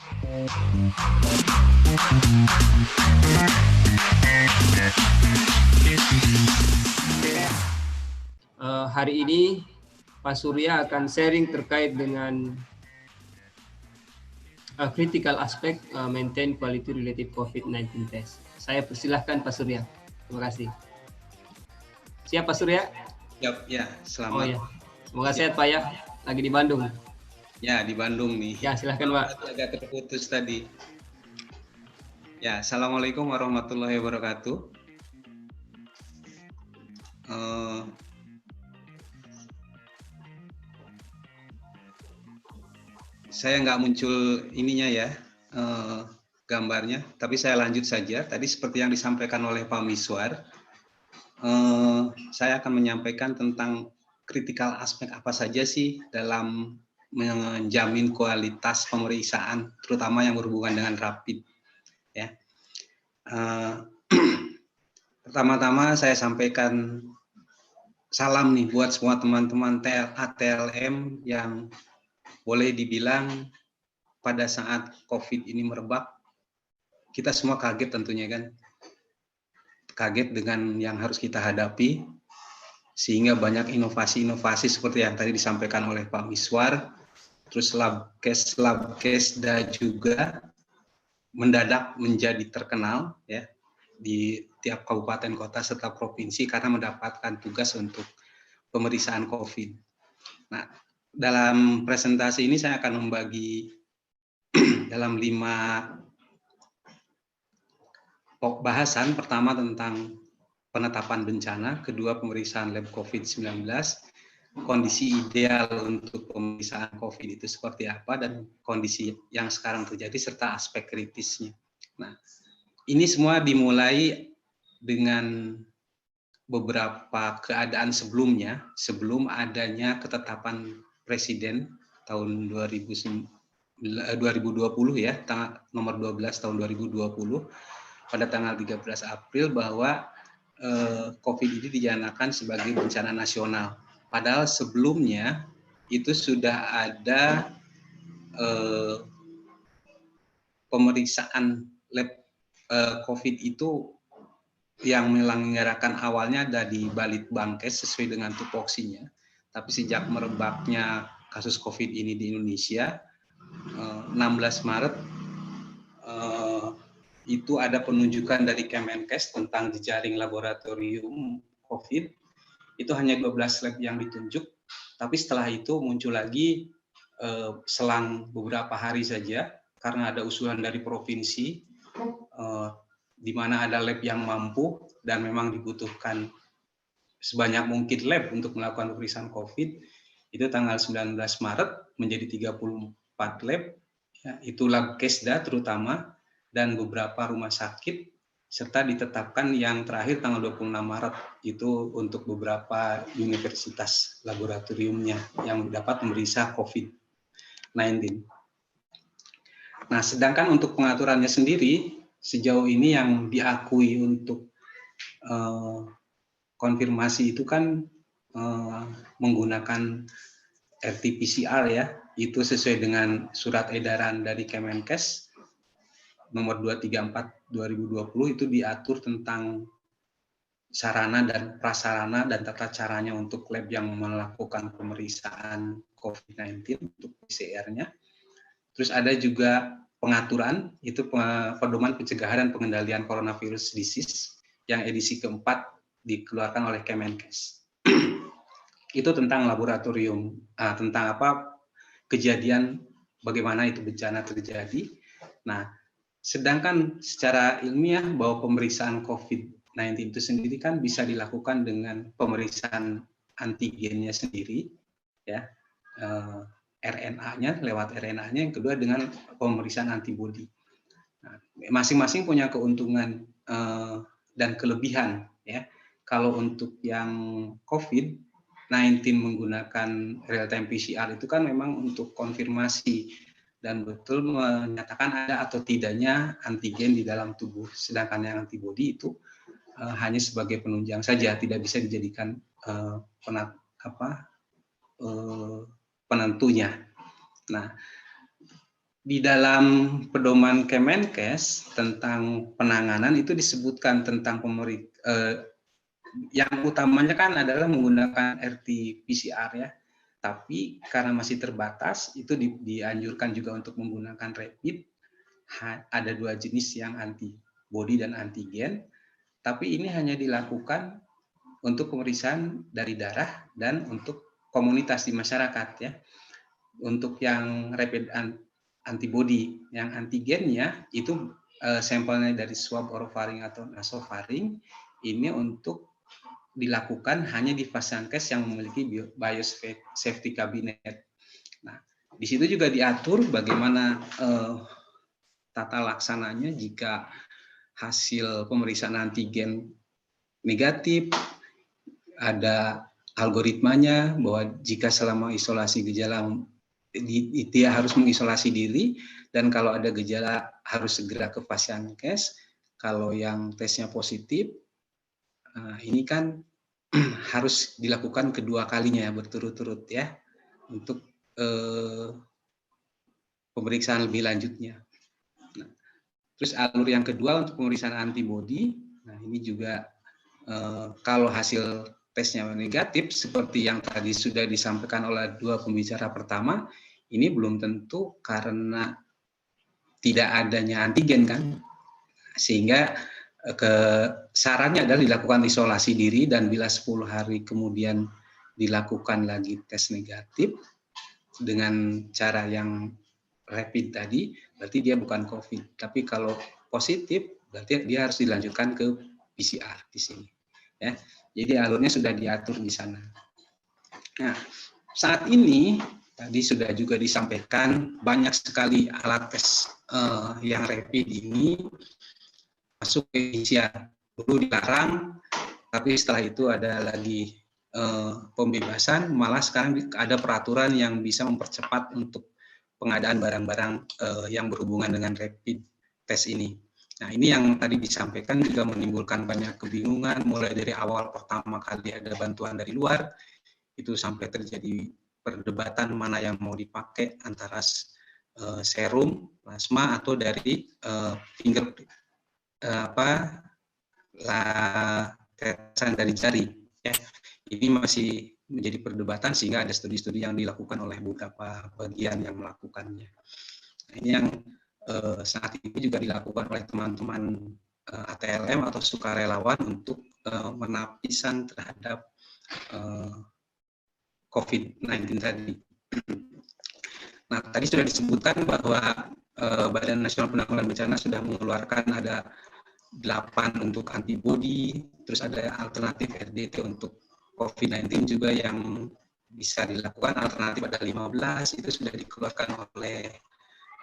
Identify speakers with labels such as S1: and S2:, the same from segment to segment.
S1: Hari ini Pak Surya akan sharing terkait dengan critical aspect maintain quality related COVID-19 test. Saya persilahkan Pak Surya. Terima kasih. Siap Pak Surya?
S2: Ya, selamat.
S1: Oh ya, semoga sehat Pak ya. Lagi di Bandung.
S2: Ya, di Bandung nih.
S1: Ya, silahkan Pak.
S2: Agak terputus tadi. Ya, Assalamualaikum warahmatullahi wabarakatuh. Saya nggak muncul ininya ya, gambarnya, tapi saya lanjut saja. Tadi seperti yang disampaikan oleh Pak Miswar, saya akan menyampaikan tentang kritikal aspek apa saja sih dalam menjamin kualitas pemeriksaan, terutama yang berhubungan dengan rapid. Ya, pertama-tama saya sampaikan salam nih buat semua teman-teman ATLM yang boleh dibilang pada saat COVID ini merebak, kita semua kaget tentunya kan. Kaget dengan yang harus kita hadapi, sehingga banyak inovasi-inovasi seperti yang tadi disampaikan oleh Pak Miswar, terus Labkesda juga mendadak menjadi terkenal ya di tiap kabupaten kota serta provinsi karena mendapatkan tugas untuk pemeriksaan COVID. Nah, dalam presentasi ini saya akan membagi dalam 5 bahasan. Pertama tentang penetapan bencana, kedua pemeriksaan lab COVID-19, kondisi ideal untuk pemeriksaan COVID itu seperti apa, dan kondisi yang sekarang terjadi serta aspek kritisnya. Nah, ini semua dimulai dengan beberapa keadaan sebelumnya, sebelum adanya ketetapan Presiden tahun 2020 ya, nomor 12 tahun 2020 pada tanggal 13 April bahwa COVID ini dinyatakan sebagai bencana nasional. Padahal sebelumnya itu sudah ada pemeriksaan lab COVID itu yang menyelenggarakan awalnya ada di Balitbangkes sesuai dengan tupoksinya. Tapi sejak merebaknya kasus COVID ini di Indonesia, 16 Maret itu ada penunjukan dari Kemenkes tentang jejaring laboratorium COVID. Itu hanya 12 lab yang ditunjuk, tapi setelah itu muncul lagi selang beberapa hari saja karena ada usulan dari provinsi di mana ada lab yang mampu dan memang dibutuhkan sebanyak mungkin lab untuk melakukan pemeriksaan COVID. Itu tanggal 19 Maret menjadi 34 lab, ya, itu Labkesda terutama, dan beberapa rumah sakit, serta ditetapkan yang terakhir tanggal 26 Maret itu untuk beberapa universitas laboratoriumnya yang dapat memeriksa COVID-19. Nah, sedangkan untuk pengaturannya sendiri, sejauh ini yang diakui untuk konfirmasi itu kan menggunakan RT-PCR ya, itu sesuai dengan surat edaran dari Kemenkes nomor 234 2020 itu diatur tentang sarana dan prasarana dan tata caranya untuk lab yang melakukan pemeriksaan COVID-19 untuk PCR-nya. Terus ada juga pengaturan, itu pedoman pencegahan dan pengendalian coronavirus disease yang edisi keempat dikeluarkan oleh Kemenkes. Itu tentang laboratorium, tentang apa kejadian bagaimana itu bencana terjadi. Nah, sedangkan secara ilmiah bahwa pemeriksaan COVID-19 itu sendiri kan bisa dilakukan dengan pemeriksaan antigennya sendiri, ya, RNA-nya, lewat RNA-nya, yang kedua dengan pemeriksaan antibodi. Nah, masing-masing punya keuntungan dan kelebihan, ya. Kalau untuk yang COVID-19 menggunakan real-time PCR itu kan memang untuk konfirmasi dan betul menyatakan ada atau tidaknya antigen di dalam tubuh, sedangkan yang antibodi itu hanya sebagai penunjang saja, tidak bisa dijadikan penentunya. Nah, Di dalam pedoman Kemenkes tentang penanganan itu disebutkan tentang yang utamanya kan adalah menggunakan RT-PCR ya. Tapi karena masih terbatas, itu dianjurkan juga untuk menggunakan rapid. Ada 2 jenis yang antibody dan antigen, tapi ini hanya dilakukan untuk pemeriksaan dari darah dan untuk komunitas di masyarakat ya. Untuk yang rapid antibody, yang antigennya itu sampelnya dari swab orofaring atau nasofaring, ini untuk dilakukan hanya di Vasankes yang memiliki biosafety cabinet. Nah, di situ juga diatur bagaimana tata laksananya jika hasil pemeriksaan antigen negatif, ada algoritmanya bahwa jika selama isolasi gejala dia harus mengisolasi diri, dan kalau ada gejala harus segera ke Vasankes. Kalau yang tesnya positif, ini kan harus dilakukan kedua kalinya ya, berturut-turut ya, untuk pemeriksaan lebih lanjutnya. Nah, terus alur yang kedua untuk pemeriksaan antibody, nah ini juga kalau hasil tesnya negatif seperti yang tadi sudah disampaikan oleh 2 pembicara pertama, ini belum tentu karena tidak adanya antigen kan, sehingga sarannya adalah dilakukan isolasi diri, dan bila 10 hari kemudian dilakukan lagi tes negatif dengan cara yang rapid tadi, berarti dia bukan COVID. Tapi kalau positif, berarti dia harus dilanjutkan ke PCR di sini. Ya, jadi alurnya sudah diatur di sana. Nah, saat ini tadi sudah juga disampaikan banyak sekali alat tes yang rapid ini masuk ke Indonesia. Dulu dilarang, tapi setelah itu ada lagi pembebasan, malah sekarang ada peraturan yang bisa mempercepat untuk pengadaan barang-barang yang berhubungan dengan rapid test ini. Nah, ini yang tadi disampaikan juga menimbulkan banyak kebingungan, mulai dari awal pertama kali ada bantuan dari luar, itu sampai terjadi perdebatan mana yang mau dipakai antara serum, plasma, atau dari tetesan dari jari. Ya. Ini masih menjadi perdebatan sehingga ada studi-studi yang dilakukan oleh beberapa bagian yang melakukannya. Nah, ini yang saat ini juga dilakukan oleh teman-teman ATLM atau sukarelawan untuk penapisan terhadap COVID-19 tadi. Nah, tadi sudah disebutkan bahwa Badan Nasional Penanggulangan Bencana sudah mengeluarkan ada 8 untuk antibody, terus ada alternatif RDT untuk COVID-19 juga yang bisa dilakukan, alternatif ada 15, itu sudah dikeluarkan oleh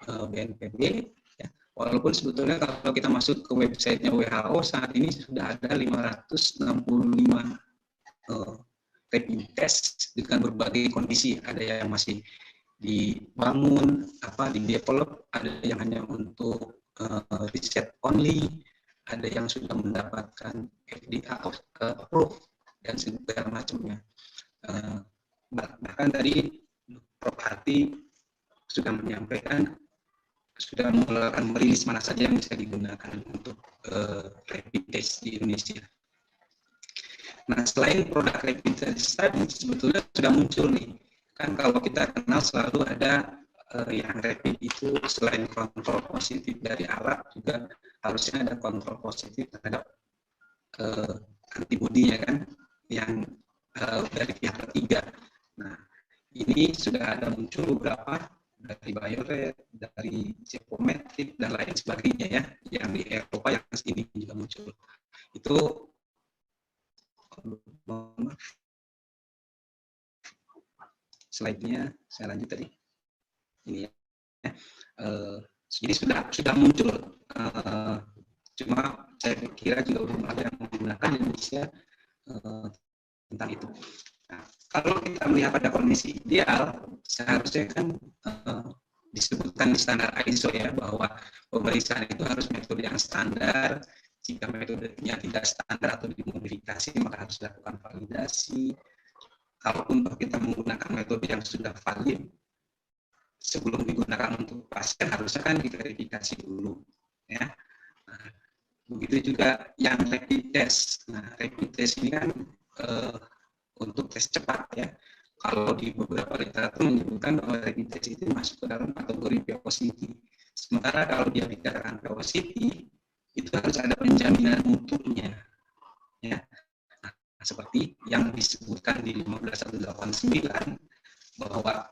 S2: BNPB. Ya. Walaupun sebetulnya kalau kita masuk ke websitenya WHO saat ini sudah ada 565 rapid test dengan berbagai kondisi. Ada yang masih dibangun, di-develop, ada yang hanya untuk riset only, ada yang sudah mendapatkan FDA approve dan segala macamnya. Bahkan tadi Prof. Hati sudah menyampaikan, sudah mengeluarkan merilis mana saja yang bisa digunakan untuk rapid test di Indonesia. Nah, selain produk rapid test tadi sebetulnya sudah muncul nih. Kan kalau kita kenal selalu ada yang rapid itu selain kontrol positif dari alat, juga harusnya ada kontrol positif terhadap antibody ya kan, yang dari pihak ketiga. Nah, ini sudah ada muncul beberapa dari Bioret, dari Cepometric dan lain sebagainya ya, yang di Eropa yang ini juga muncul. Itu slide-nya saya lanjut tadi. Ini ya. Jadi sudah muncul, cuma saya kira juga belum ada yang menggunakan di Indonesia tentang itu. Nah, kalau kita melihat pada kondisi ideal, seharusnya kan disebutkan di standar ISO ya, bahwa pemeriksaan itu harus metode yang standar. Jika metodenya tidak standar atau dimodifikasi, maka harus dilakukan validasi. Kalaupun kita menggunakan metode yang sudah valid, sebelum digunakan untuk pasien harusnya kan diverifikasi dulu, ya. Nah, begitu juga yang rapid test. Nah, rapid test ini kan untuk tes cepat, ya. Kalau di beberapa literatur menyebutkan bahwa rapid test itu masuk ke dalam kategori POCT. Sementara kalau dia dikatakan POCT, itu harus ada penjaminan mutunya, ya. Nah, seperti yang disebutkan di 15189 bahwa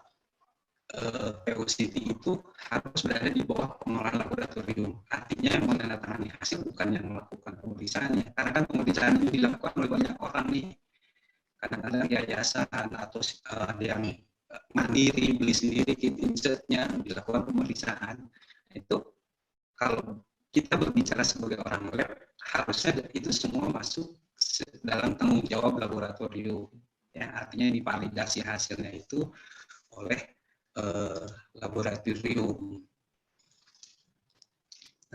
S2: POCT itu harus berada di bawah pengelolaan laboratorium. Artinya yang menandatangani hasil bukan yang melakukan pemeriksaannya. Karena kan pemeriksaan itu dilakukan oleh banyak orang nih. Kadang-kadang yayasan atau ada yang mandiri beli sendiri kit insertnya, dilakukan pemeriksaan. Itu kalau kita berbicara sebagai orang lab, harusnya itu semua masuk dalam tanggung jawab laboratorium. Ya, artinya divalidasi hasilnya itu oleh laboratorium.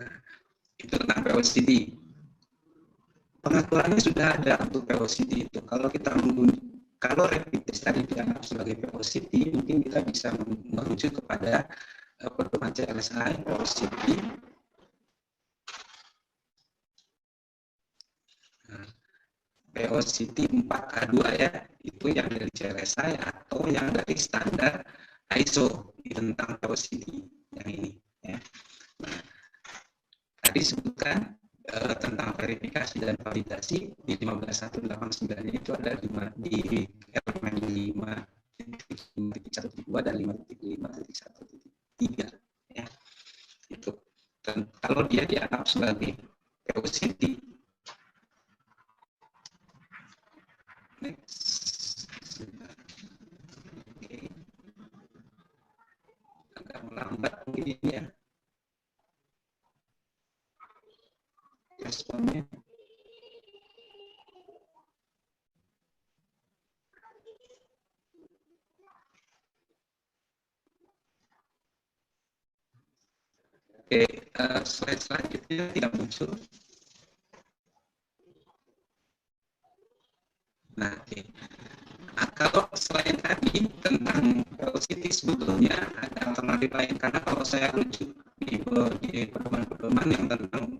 S2: Nah, itu tentang POCT. Pengaturannya sudah ada untuk POCT itu. Kalau rapid test tadi dianggap sebagai POCT, mungkin kita bisa merujuk kepada pedoman CLSI POCT. POCT 4K2 ya, itu yang dari CLSI atau yang dari standar ISO tentang POCT yang ini, ya. Nah, tadi disebutkan tentang verifikasi dan validasi di 15189 itu ada di elemen 5.1.2 dan 5.5.1.3, ya. Itu. Dan kalau dia dianggap sebagai POCT, agak melambat mungkin ya responnya. Oke, slide selanjutnya tidak muncul. Nah, oke. Nah, kalau selain tadi tentang POCT sebetulnya ada alternatif lain, karena kalau saya rujuk di pedoman-pedoman yang tentang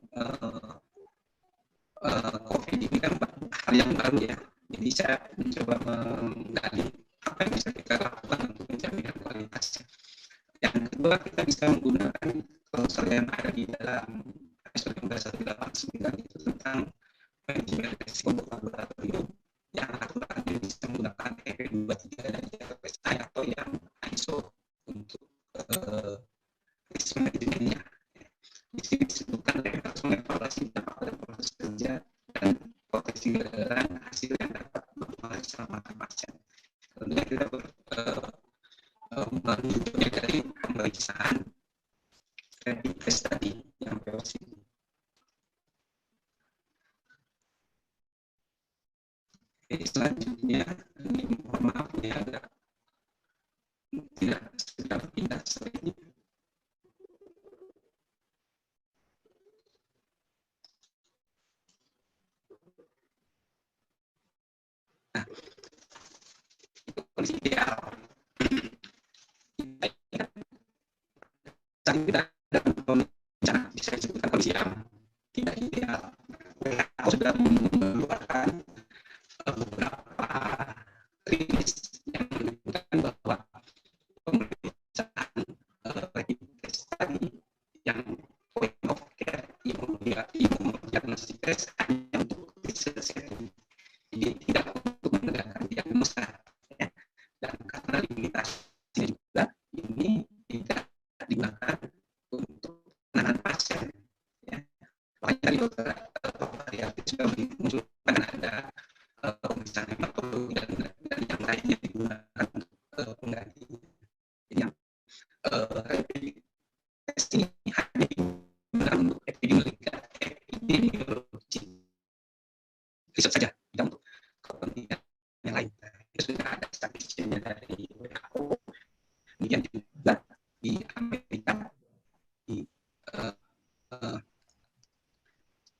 S2: COVID ini kan hal yang baru ya. Jadi saya mencoba menggali apa yang bisa kita lakukan untuk menjamin kualitasnya. Yang kedua, kita bisa menggunakan klausul yang ada di dalam ISO 15189 itu tentang manajemen risiko untuk laboratorium, yang aturannya bisa menggunakan EP23 dan CLSI atau yang ISO untuk risk manajemennya. Di sini disebutkan harus mengevaluasi dampak pada proses kerja dan potensi kegagalan hasil yang dapat berpengaruh selama pasien. Tentunya kita menunjuknya dari pemeriksaan rapid test tadi yang POCT. Selanjutnya, ini mohon maaf ini agak tidak segera pindah slide-nya. Nah, itu kondisi ideal. Saat ini tidak ada pembicaraan, bisa disebutkan kondisi yang tidak ideal. WHO sudah mengeluarkan beberapa rilis yang menyebutkan bahwa pemeriksaan rapid test tadi yang point of care imunodiagnostik test hanya untuk research setting, jadi tidak untuk menegakkan diagnosa, ya. Dan karena limitasinya juga ini tidak digunakan untuk penanganan pasien, ya. Makanya dari dokter variatif sudah menunjukkan ada pemeriksaan hematologi dan yang lainnya digunakan untuk penggantinya. Jadi yang rapid test ini hanya digunakan untuk epidemiologi riset saja, tidak untuk kepentingan yang lain. Itu sudah ada statistiknya dari WHO, kemudian juga di Amerika di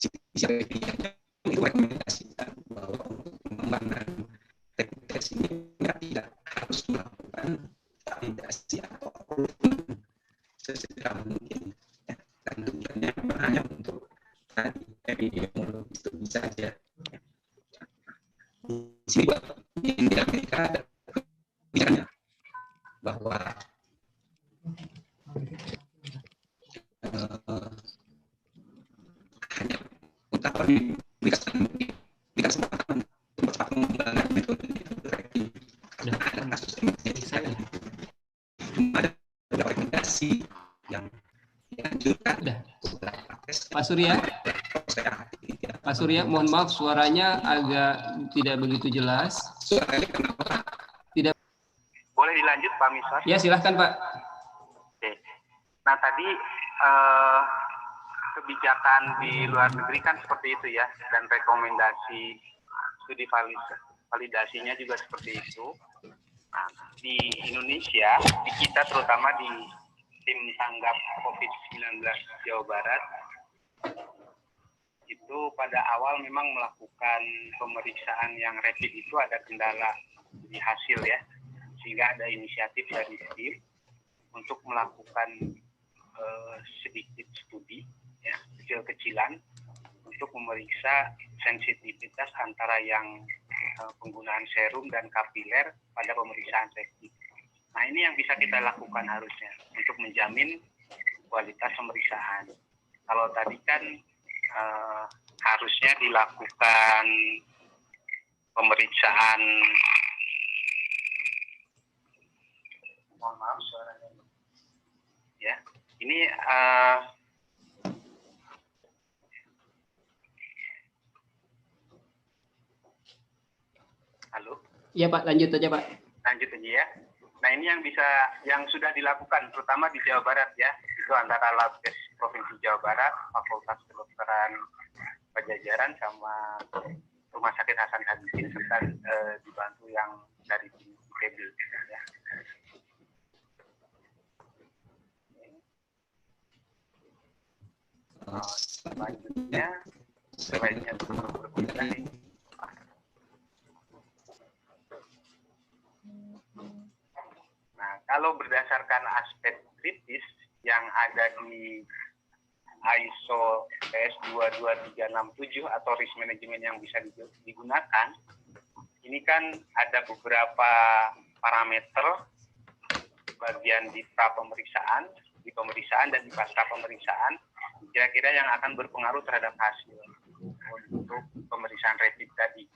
S2: CPP yang merekomendasikan bahwa untuk pengembangan rapid test ini tidak harus melakukan validasi atau approval tadi epidemiologis itu bisa saja. Di sini di Amerika ada kebijakannya bahwa hanya utama diberikan kesempatan untuk bercepat mengembangkan metode tracking. Karena ada kasus emergensi tadi. Cuma ada beberapa rekomendasi yang dianjurkan.
S1: Pak Surya, Pak Surya, mohon maaf suaranya agak tidak begitu jelas.
S2: Suaranya kenapa?
S1: Tidak.
S3: Boleh dilanjut Pak Miswar?
S1: Ya silahkan Pak.
S3: Oke. Nah tadi kebijakan di luar negeri kan seperti itu ya, dan rekomendasi studi validasinya juga seperti itu. Nah, di Indonesia, di kita terutama di tim tanggap COVID-19 Jawa Barat, itu pada awal memang melakukan pemeriksaan yang rapid itu ada kendala di hasil ya, sehingga ada inisiatif dari tim untuk melakukan sedikit studi ya, kecil-kecilan untuk memeriksa sensitivitas antara yang penggunaan serum dan kapiler pada pemeriksaan safety. Nah ini yang bisa kita lakukan harusnya untuk menjamin kualitas pemeriksaan. Kalau tadi kan harusnya dilakukan pemeriksaan, mohon maaf suaranya ya, ini halo?
S1: Iya Pak, lanjut aja Pak.
S3: Lanjut aja ya. Nah ini yang sudah dilakukan, terutama di Jawa Barat ya, itu antara Labkes Provinsi Jawa Barat, Fakultas Kedokteran Pajajaran, sama Rumah Sakit Hasan Sadikin, serta dibantu yang dari tim ITB ya. Selanjutnya, sebaiknya berikutnya. Nah, kalau berdasarkan aspek kritis yang ada di ISO TS 22367 atau risk management yang bisa digunakan, ini kan ada beberapa parameter bagian di pra pemeriksaan, di pemeriksaan dan di pasca pemeriksaan, kira-kira yang akan berpengaruh terhadap hasil untuk pemeriksaan rapid tadi.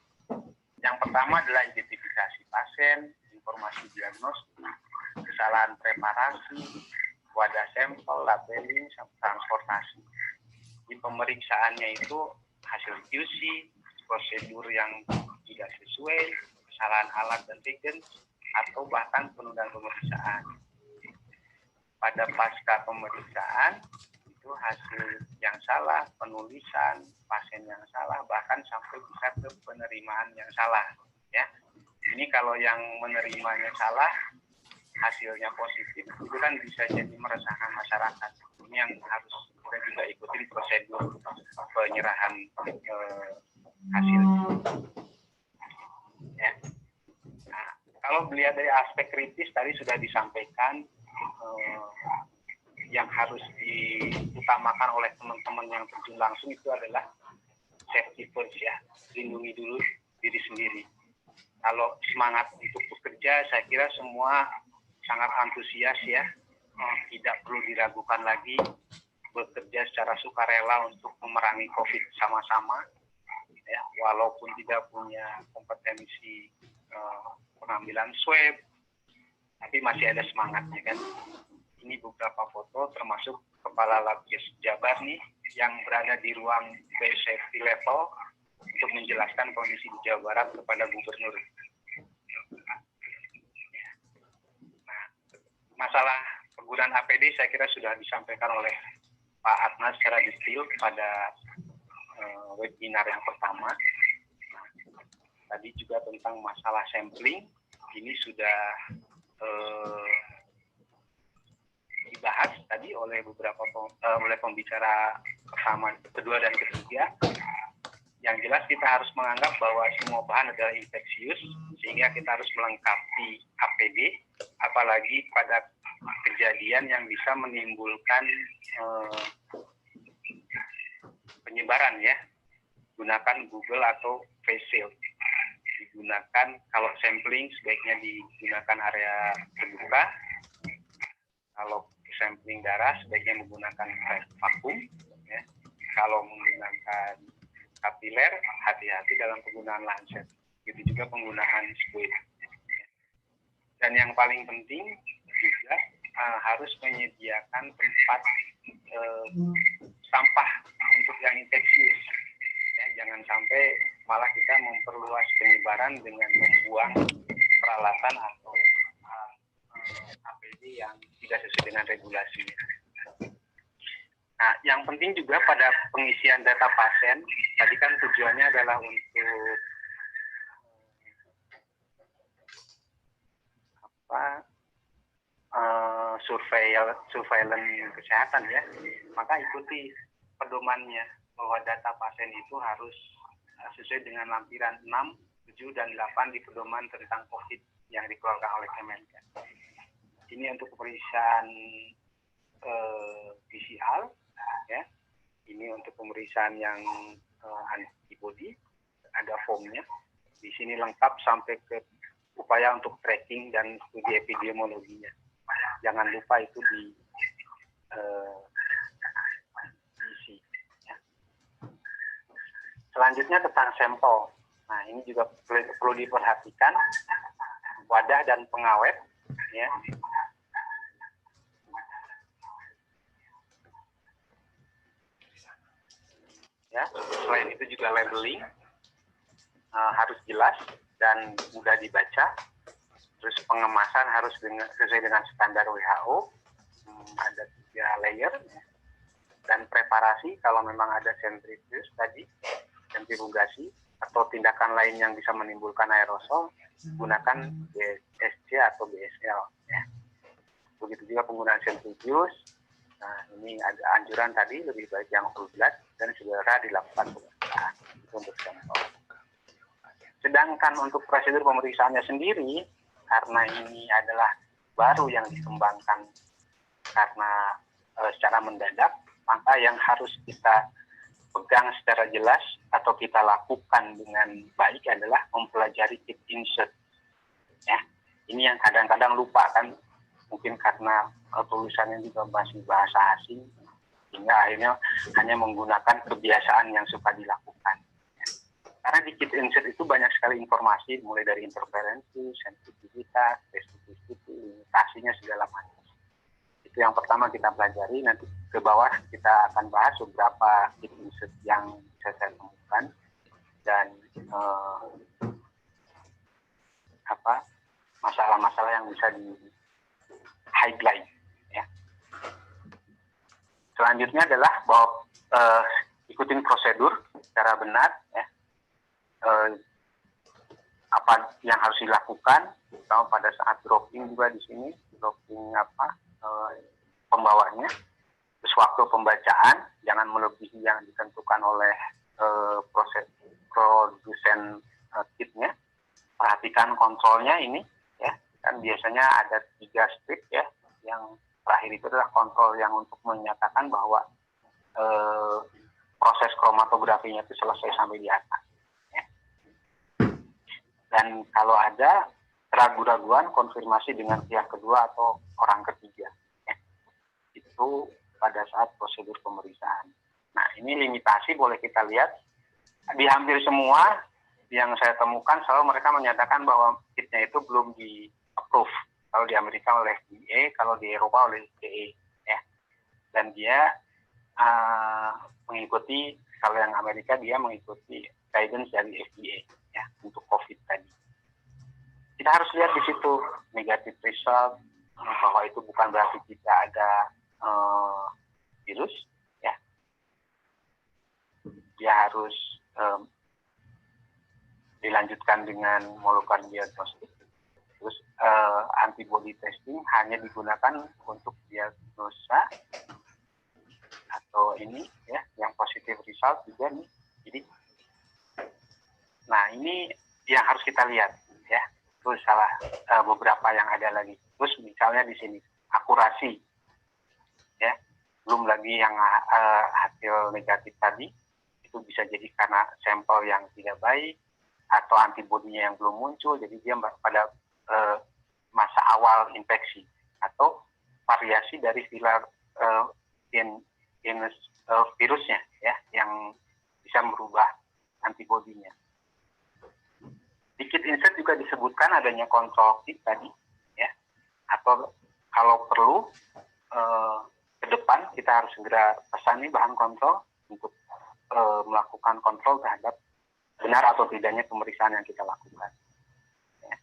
S3: Yang pertama adalah identifikasi pasien, informasi diagnostik, kesalahan preparasi, wadah sampel, labeling, transportasi. Di pemeriksaannya itu hasil QC, prosedur yang tidak sesuai, kesalahan alat dan reagen, atau bahkan penundaan pemeriksaan. Pada pasca pemeriksaan, itu hasil yang salah, penulisan, pasien yang salah, bahkan sampai bisa ke penerimaan yang salah. Ya, ini kalau yang menerimanya salah, hasilnya positif, itu kan bisa jadi meresahkan masyarakat. Ini yang harus kita juga ikutin prosedur penyerahan hasil. Ya. Nah, kalau melihat dari aspek kritis tadi sudah disampaikan, yang harus diutamakan oleh teman-teman yang terjun langsung itu adalah safety first ya, lindungi dulu diri sendiri. Kalau semangat untuk bekerja, saya kira semua sangat antusias ya, tidak perlu diragukan lagi, bekerja secara sukarela untuk memerangi COVID sama-sama, ya, walaupun tidak punya kompetensi pengambilan swab, tapi masih ada semangatnya kan. Ini beberapa foto termasuk Kepala Labkes Jabar nih yang berada di ruang safety level untuk menjelaskan kondisi di Jawa Barat kepada Gubernur. Nah, masalah penggunaan APD saya kira sudah disampaikan oleh Pak Adnan secara detail pada webinar yang pertama. Nah, tadi juga tentang masalah sampling, ini sudah dibahas tadi oleh beberapa oleh pembicara pertama, kedua dan ketiga. Yang jelas kita harus menganggap bahwa semua bahan adalah infeksius, sehingga kita harus melengkapi APD, apalagi pada kejadian yang bisa menimbulkan penyebaran ya, gunakan Google atau face shield. Digunakan kalau sampling sebaiknya digunakan area terbuka. Kalau sampling darah sebaiknya menggunakan vakum. Ya. Kalau menggunakan kapiler, hati-hati dalam penggunaan lancet. Begitu juga penggunaan squid. Dan yang paling penting juga harus menyediakan tempat sampah untuk yang infeksius. Ya, jangan sampai malah kita memperluas penyebaran dengan membuang peralatan atau APD yang tidak sesuai dengan regulasinya. Nah, yang penting juga pada pengisian data pasien, tadi kan tujuannya adalah untuk surveillance kesehatan ya, maka ikuti pedomannya bahwa data pasien itu harus sesuai dengan lampiran 6, 7, dan 8 di pedoman tentang COVID yang dikeluarkan oleh Kemenkes. Ini untuk pemeriksaan PCR, ya. Ini untuk pemeriksaan yang antibody, ada formnya. Di sini lengkap sampai ke upaya untuk tracking dan studi epidemiologinya. Jangan lupa itu diisi. Ya. Selanjutnya tentang sampel. Nah, ini juga perlu diperhatikan wadah dan pengawet. Ya. Ya, selain itu juga labeling harus jelas dan mudah dibaca. Terus pengemasan harus sesuai dengan standar WHO, ada 3 layer, dan preparasi kalau memang ada sentrifuge tadi, sentrifugasi atau tindakan lain yang bisa menimbulkan aerosol, gunakan BSC atau BSL. Ya. Begitu juga penggunaan sentrifuge. Nah, ini ada anjuran tadi lebih baik yang full blood dan segera dilakukan pemeriksaan untuk sampel. Sedangkan untuk prosedur pemeriksaannya sendiri, karena ini adalah baru yang dikembangkan karena secara mendadak, maka yang harus kita pegang secara jelas atau kita lakukan dengan baik adalah mempelajari kit insert. Ya, ini yang kadang-kadang lupa kan, mungkin karena tulisannya juga masih bahasa asing, sehingga akhirnya hanya menggunakan kebiasaan yang suka dilakukan. Karena di kit insert itu banyak sekali informasi, mulai dari interferensi, sensitivitas, spesifisitas, limitasinya segala macam. Itu yang pertama kita pelajari. Nanti ke bawah kita akan bahas beberapa kit insert yang bisa saya temukan dan masalah-masalah yang bisa di highlight. Ya. Selanjutnya adalah bahwa ikutin prosedur secara benar. Ya. Apa yang harus dilakukan, terutama pada saat dropping juga di sini, dropping pembawanya, terus waktu pembacaan jangan melebihi yang ditentukan oleh proses produsen kitnya. Perhatikan kontrolnya ini, ya kan biasanya ada 3 strip ya, yang terakhir itu adalah kontrol yang untuk menyatakan bahwa proses kromatografinya itu selesai sampai di atas. Dan kalau ada keraguan-raguan, konfirmasi dengan pihak kedua atau orang ketiga. Ya. Itu pada saat prosedur pemeriksaan. Nah, ini limitasi boleh kita lihat. Di hampir semua yang saya temukan, selalu mereka menyatakan bahwa kitnya itu belum di-approve. Kalau di Amerika oleh FDA, kalau di Eropa oleh FDA. Ya. Dan dia mengikuti, kalau yang Amerika dia mengikuti guidance dari FDA. Ya, untuk COVID tadi. Kita harus lihat di situ negative result, bahwa itu bukan berarti tidak ada virus, ya. Dia harus dilanjutkan dengan molekular diagnostik. Terus antibody testing hanya digunakan untuk diagnosa atau ini, ya, yang positive result juga nih. Jadi nah, ini yang harus kita lihat, ya. Terus salah beberapa yang ada lagi. Terus misalnya di sini akurasi, ya. Belum lagi yang hasil negatif tadi, itu bisa jadi karena sampel yang tidak baik atau antibodinya yang belum muncul, jadi dia pada masa awal infeksi, atau variasi dari virusnya ya yang bisa merubah antibodinya. Di kit insert juga disebutkan adanya kontrol kit tadi ya, atau kalau perlu ke depan kita harus segera pesan nih bahan kontrol untuk melakukan kontrol terhadap benar atau tidaknya pemeriksaan yang kita lakukan. Ya.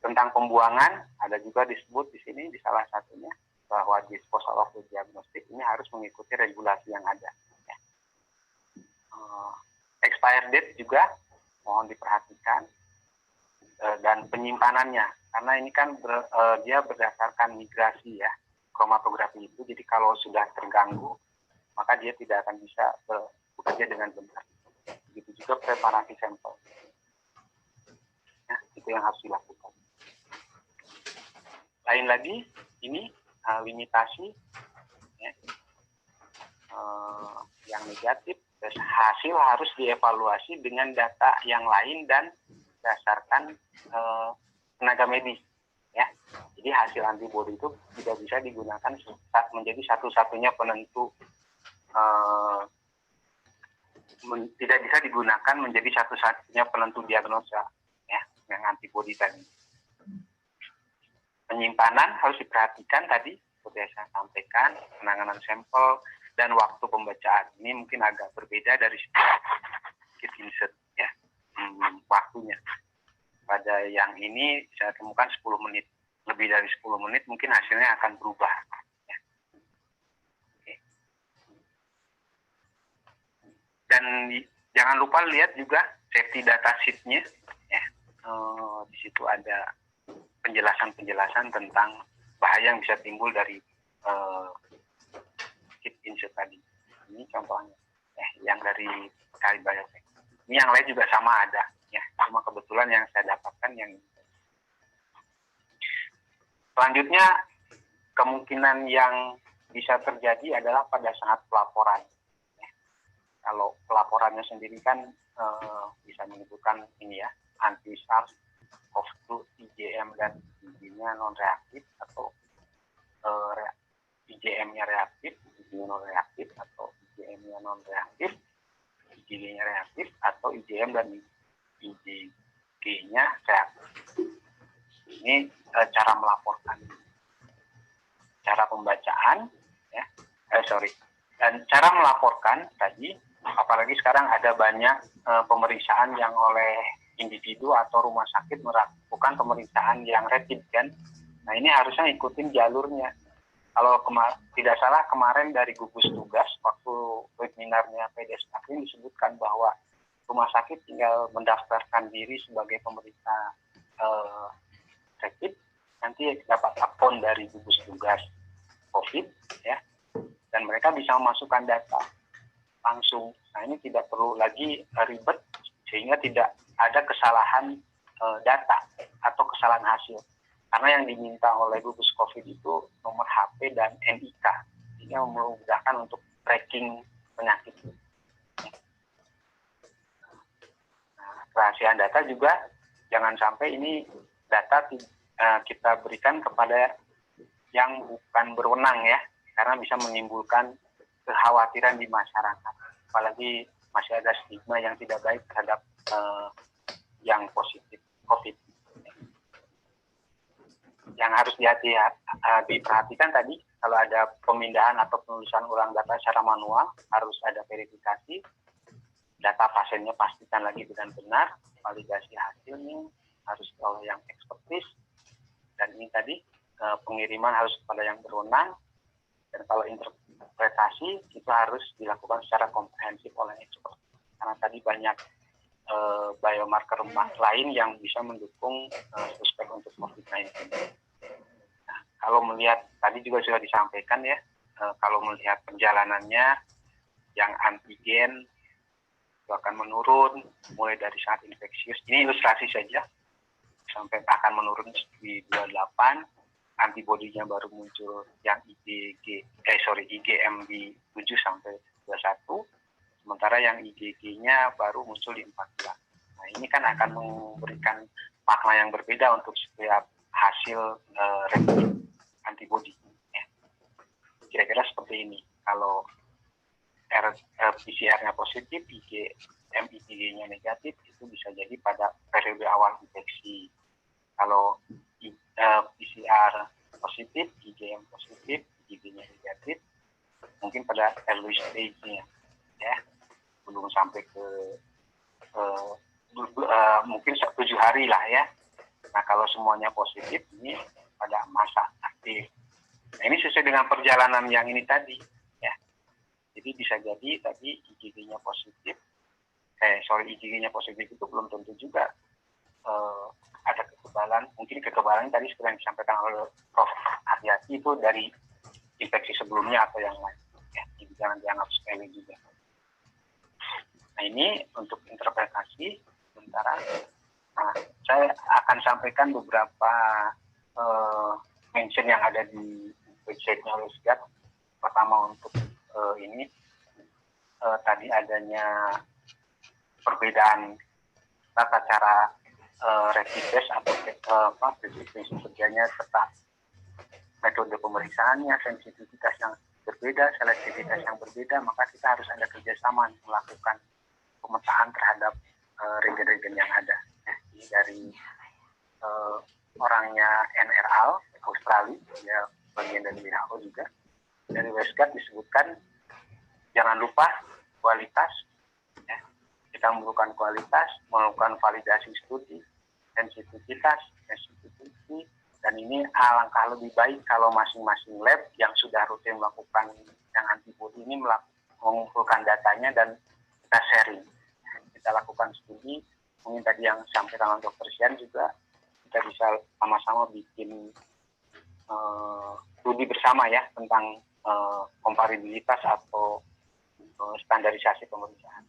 S3: Tentang pembuangan ada juga disebut di sini di salah satunya bahwa disposal of the diagnostic ini harus mengikuti regulasi yang ada. Ya. Expired date juga mohon diperhatikan, dan penyimpanannya, karena ini kan dia berdasarkan migrasi ya, kromatografi itu, jadi kalau sudah terganggu maka dia tidak akan bisa bekerja dengan benar. Begitu juga preparasi sampel. Ya, itu yang harus dilakukan. Lain lagi, ini limitasi ya, yang negatif, hasil harus dievaluasi dengan data yang lain dan berdasarkan tenaga medis. Ya, jadi hasil antibodi itu tidak bisa digunakan menjadi satu-satunya penentu, tidak bisa digunakan menjadi satu-satunya penentu diagnosa ya yang antibodi tadi. Penyimpanan harus diperhatikan tadi seperti saya sampaikan, penanganan sampel dan waktu pembacaan ini mungkin agak berbeda dari kit insert ya, waktunya. Pada yang ini saya temukan 10 menit, lebih dari 10 menit mungkin hasilnya akan berubah. Ya. Oke. Dan jangan lupa lihat juga safety data sheet-nya. Ya. Di situ ada penjelasan-penjelasan tentang bahaya yang bisa timbul dari kit insert tadi. Ini contohnya, yang dari Kali Biotech. Ini yang lain juga sama ada. Ya, cuma kebetulan yang saya dapatkan yang ini. Selanjutnya, kemungkinan yang bisa terjadi adalah pada saat pelaporan. Ya. Kalau pelaporannya sendiri kan bisa menyebutkan ini ya, anti-SARS-CoV-2 IgM dan IgG-nya non-reaktif, atau IgM-nya reaktif, IgG-nya non-reaktif, atau IgM-nya non-reaktif, IgG-nya reaktif, atau IgM dan IgG-nya reaktif. Ini cara melaporkan, cara pembacaan, ya, dan cara melaporkan tadi, apalagi sekarang ada banyak pemeriksaan yang oleh individu atau rumah sakit melakukan pemeriksaan yang rapid kan. Nah ini harusnya ikutin jalurnya. Kalau tidak salah kemarin dari gugus tugas waktu webinarnya PDS-Akrim disebutkan bahwa rumah sakit tinggal mendaftarkan diri sebagai pemeriksa rapid, nanti dapat akun dari gugus tugas COVID, ya, dan mereka bisa memasukkan data langsung. Nah ini tidak perlu lagi ribet sehingga tidak ada kesalahan data atau kesalahan hasil. Karena yang diminta oleh gugus COVID itu nomor HP dan NIK, sehingga memudahkan untuk tracking penyakit. Kerahasiaan data juga jangan sampai ini data kita berikan kepada yang bukan berwenang ya, karena bisa menimbulkan kekhawatiran di masyarakat, apalagi masih ada stigma yang tidak baik terhadap yang positif COVID. Yang harus diperhatikan tadi, kalau ada pemindahan atau penulisan ulang data secara manual, harus ada verifikasi. Data pasiennya pastikan lagi dengan benar, validasi hasilnya harus oleh yang ekspertis, dan ini tadi pengiriman harus kepada yang berwenang, dan kalau interpretasi itu harus dilakukan secara komprehensif oleh expert, karena tadi banyak biomarker lain yang bisa mendukung suspek untuk COVID-19. Nah, kalau melihat tadi juga sudah disampaikan ya, kalau melihat perjalanannya yang antigen akan menurun mulai dari saat infeksius. Ini ilustrasi saja, sampai akan menurun di 28, antibodinya baru muncul yang IgM di 7 sampai 21, sementara sementara yang IgG-nya baru muncul di 4 bulan. Nah, ini kan akan memberikan makna yang berbeda untuk setiap hasil rapid antibody. Ya. Kira-kira seperti ini. Kalau PCR-nya positif, IgG-nya negatif, itu bisa jadi pada periode awal infeksi. Kalau PCR positif, IgM positif, IgG-nya negatif, mungkin pada early stage-nya, ya, belum sampai ke mungkin 7 hari lah ya. Nah, kalau semuanya positif, ini pada masa aktif. Nah, ini sesuai dengan perjalanan yang ini tadi, ya. Jadi bisa jadi tadi IgG-nya positif, IgG-nya positif itu belum tentu juga ada kekebalan. Mungkin kekebalan tadi seperti yang disampaikan oleh Prof. Haryati itu dari infeksi sebelumnya atau yang lain. Ya, jadi jangan dianggap sepele juga. Nah, ini untuk interpretasi sementara. Nah, saya akan sampaikan beberapa mention yang ada di website-nya WestGuard. Pertama untuk ini tadi adanya perbedaan tata cara rapid test atau prinsip kerjanya serta metode pemeriksaannya, sensitivitas yang berbeda, selektivitas yang berbeda, maka kita harus ada kerjasama untuk melakukan pemetaan terhadap regen-regen yang ada. Ya, ini dari orangnya NRL Australia, ya bagian dari WHO juga. Dari WestGuard disebutkan jangan lupa kualitas. Ya. Kita memerlukan kualitas, melakukan validasi studi, sensitivitas, sensitivity, dan ini alangkah lebih baik kalau masing-masing lab yang sudah rutin melakukan yang antibody ini mengumpulkan datanya dan kita sharing. Kita lakukan studi, mungkin tadi yang sampaikan oleh Dr. Sian juga, kita bisa sama-sama bikin studi bersama ya tentang komparabilitas atau standarisasi pemeriksaan.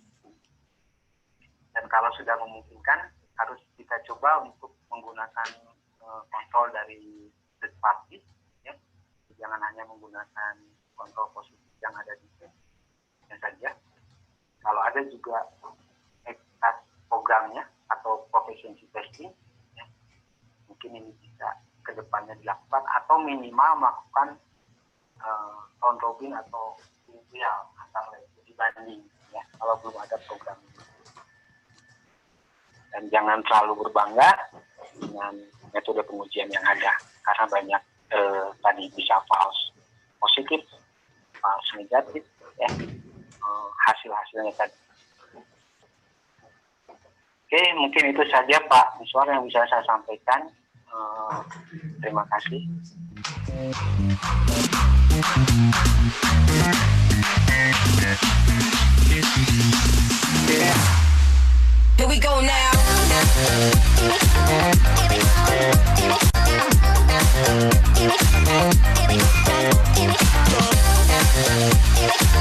S3: Dan kalau sudah memungkinkan, harus kita coba untuk menggunakan kontrol dari third party, ya. Jangan hanya menggunakan kontrol positif yang ada di tesnya saja. Kalau ada juga programnya atau proficiency testing, ya, mungkin ini bisa kedepannya dilakukan atau minimal melakukan round robin atau trial antar lab dibanding, ya, kalau belum ada program. Dan jangan terlalu berbangga dengan metode pengujian yang ada, karena banyak tadi bisa false positif, false negatif, ya, hasil-hasilnya tadi. Oke, mungkin itu saja Pak Miswar yang bisa saya sampaikan. Terima kasih.
S4: Here we go now. Here we go.